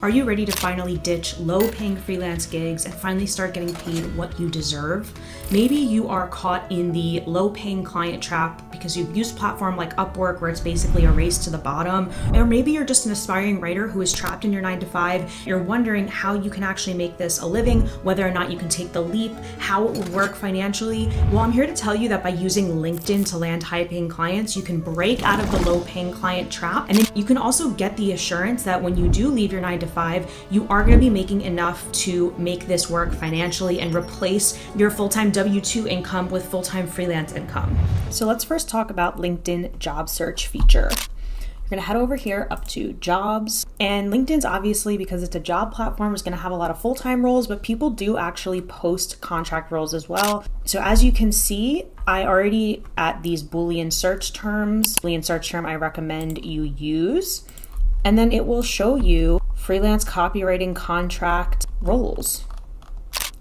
Are you ready to finally ditch low-paying freelance gigs and finally start getting paid what you deserve? Maybe you are caught in the low-paying client trap because you've used a platform like Upwork where it's basically a race to the bottom. Or maybe you're just an aspiring writer who is trapped in your 9-to-5. You're wondering how you can actually make this a living, whether or not you can take the leap, how it would work financially. Well, I'm here to tell you that by using LinkedIn to land high-paying clients, you can break out of the low-paying client trap. And then you can also get the assurance that when you do leave your 9-to-5, you are going to be making enough to make this work financially and replace your full-time W-2 income with full-time freelance income. So let's first talk about LinkedIn job search feature. You're going to head over here up to jobs, and LinkedIn's obviously, because it's a job platform, is going to have a lot of full-time roles, but people do actually post contract roles as well. So as you can see, I already at these Boolean search terms, Boolean search term I recommend you use, and then it will show you freelance copywriting contract roles.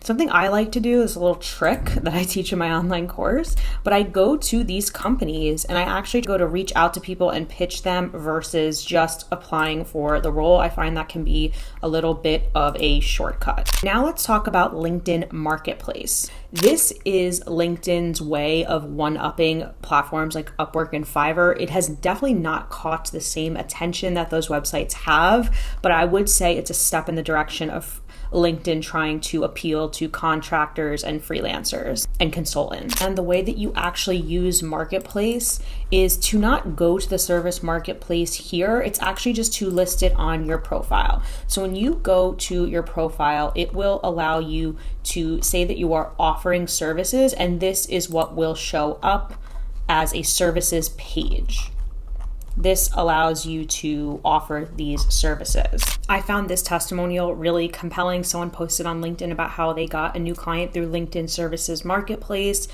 Something I like to do is a little trick that I teach in my online course, but I go to these companies and I actually go to reach out to people and pitch them versus just applying for the role. I find that can be a little bit of a shortcut. Now let's talk about LinkedIn Marketplace. This is LinkedIn's way of one-upping platforms like Upwork and Fiverr. It has definitely not caught the same attention that those websites have, but I would say it's a step in the direction of LinkedIn trying to appeal to contractors and freelancers and consultants. And the way that you actually use Marketplace is to not go to the service Marketplace here. It's actually just to list it on your profile. So when you go to your profile, it will allow you to say that you are offering services, and this is what will show up as a services page. This allows you to offer these services. I found this testimonial really compelling. Someone posted on LinkedIn about how they got a new client through LinkedIn Services Marketplace.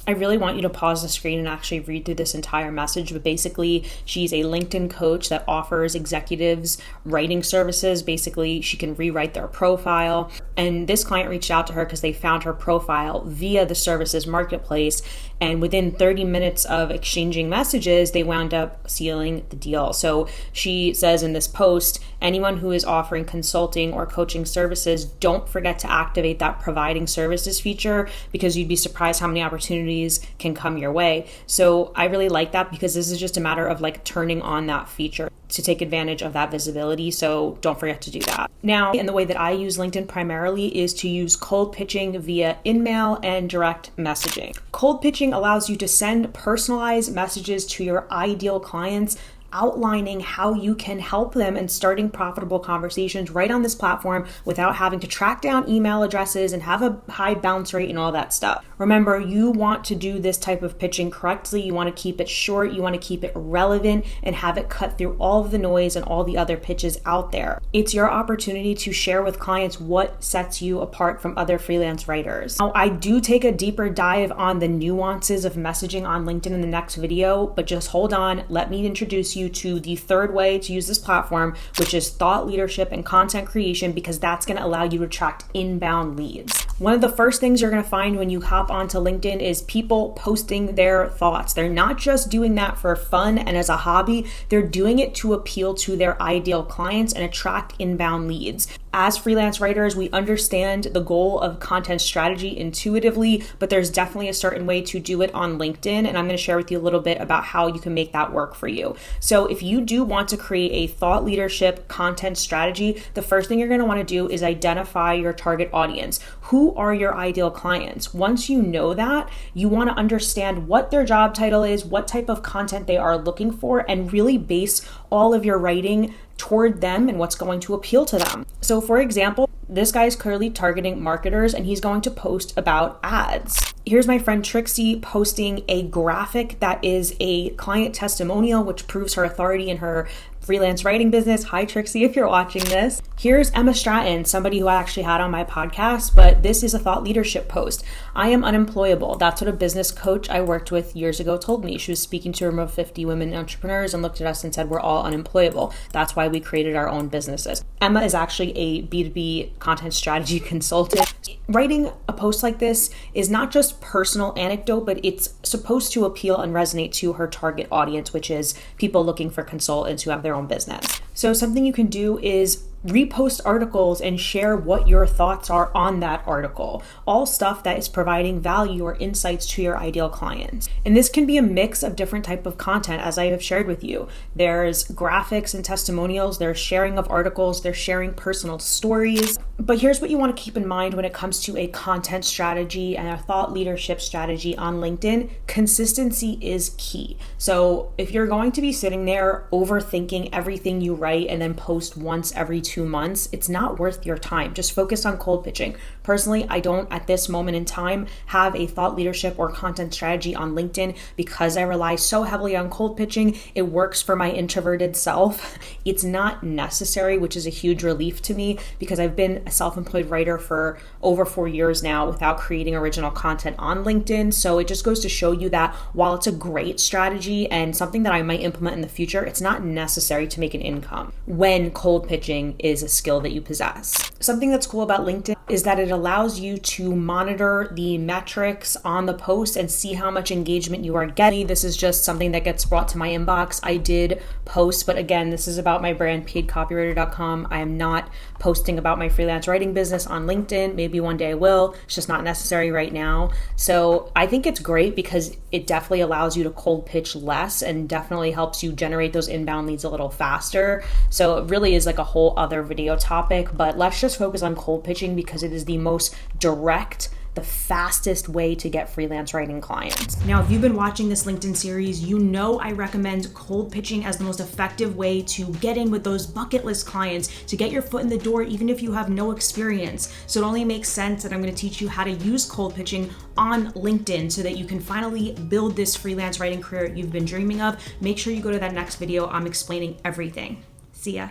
I really want you to pause the screen and actually read through this entire message, but basically she's a LinkedIn coach that offers executives writing services. Basically, she can rewrite their profile. And this client reached out to her because they found her profile via the services marketplace. And within 30 minutes of exchanging messages, they wound up sealing the deal. So she says in this post, anyone who is offering consulting or coaching services, don't forget to activate that providing services feature, because you'd be surprised how many opportunities can come your way. So I really like that, because this is just a matter of like turning on that feature to take advantage of that visibility. So don't forget to do that. Now, and the way that I use LinkedIn primarily is to use cold pitching via InMail and direct messaging. Cold pitching allows you to send personalized messages to your ideal clients, outlining how you can help them and starting profitable conversations right on this platform without having to track down email addresses and have a high bounce rate and all that stuff. Remember, you want to do this type of pitching correctly. You want to keep it short, you want to keep it relevant, and have it cut through all of the noise and all the other pitches out there. It's your opportunity to share with clients what sets you apart from other freelance writers. Now, I do take a deeper dive on the nuances of messaging on LinkedIn in the next video, but just hold on, let me introduce you to the third way to use this platform, which is thought leadership and content creation, because that's going to allow you to attract inbound leads. One of the first things you're going to find when you hop onto LinkedIn is people posting their thoughts. They're not just doing that for fun and as a hobby, they're doing it to appeal to their ideal clients and attract inbound leads. As freelance writers, we understand the goal of content strategy intuitively, but there's definitely a certain way to do it on LinkedIn, and I'm going to share with you a little bit about how you can make that work for you. So if you do want to create a thought leadership content strategy, the first thing you're going to want to do is identify your target audience. Who are your ideal clients? Once you know that, you want to understand what their job title is, what type of content they are looking for, and really base all of your writing toward them and what's going to appeal to them. So for example, this guy is clearly targeting marketers and he's going to post about ads. Here's my friend Trixie posting a graphic that is a client testimonial, which proves her authority in her freelance writing business. Hi, Trixie, if you're watching this. Here's Emma Stratton, somebody who I actually had on my podcast, but this is a thought leadership post. I am unemployable. That's what a business coach I worked with years ago told me. She was speaking to a room of 50 women entrepreneurs and looked at us and said, we're all unemployable. That's why we created our own businesses. Emma is actually a B2B content strategy consultant. Writing a post like this is not just personal anecdote, but it's supposed to appeal and resonate to her target audience, which is people looking for consultants who have their own business. So something you can do is repost articles and share what your thoughts are on that article. All stuff that is providing value or insights to your ideal clients. And this can be a mix of different type of content, as I have shared with you. There's graphics and testimonials, there's sharing of articles, there's sharing personal stories. But here's what you want to keep in mind when it comes to a content strategy and a thought leadership strategy on LinkedIn. Consistency is key. So if you're going to be sitting there overthinking everything you write and then post once every 2 months, it's not worth your time. Just focus on cold pitching. Personally, I don't at this moment in time have a thought leadership or content strategy on LinkedIn because I rely so heavily on cold pitching. It works for my introverted self. It's not necessary, which is a huge relief to me because I've been a self-employed writer for over 4 years now without creating original content on LinkedIn. So it just goes to show you that while it's a great strategy and something that I might implement in the future, it's not necessary to make an income when cold pitching is a skill that you possess. Something that's cool about LinkedIn is that it allows you to monitor the metrics on the post and see how much engagement you are getting. This is just something that gets brought to my inbox. I did post, but again, this is about my brand, paidcopywriter.com. I am not posting about my freelance writing business on LinkedIn. Maybe one day I will. It's just not necessary right now. So I think it's great because it definitely allows you to cold pitch less and definitely helps you generate those inbound leads a little faster. So it really is like a whole other video topic, but let's just focus on cold pitching because it is the most direct, the fastest way to get freelance writing clients. Now, if you've been watching this LinkedIn series, you know I recommend cold pitching as the most effective way to get in with those bucket list clients, to get your foot in the door, even if you have no experience. So it only makes sense that I'm going to teach you how to use cold pitching on LinkedIn so that you can finally build this freelance writing career you've been dreaming of. Make sure you go to that next video. I'm explaining everything. See ya.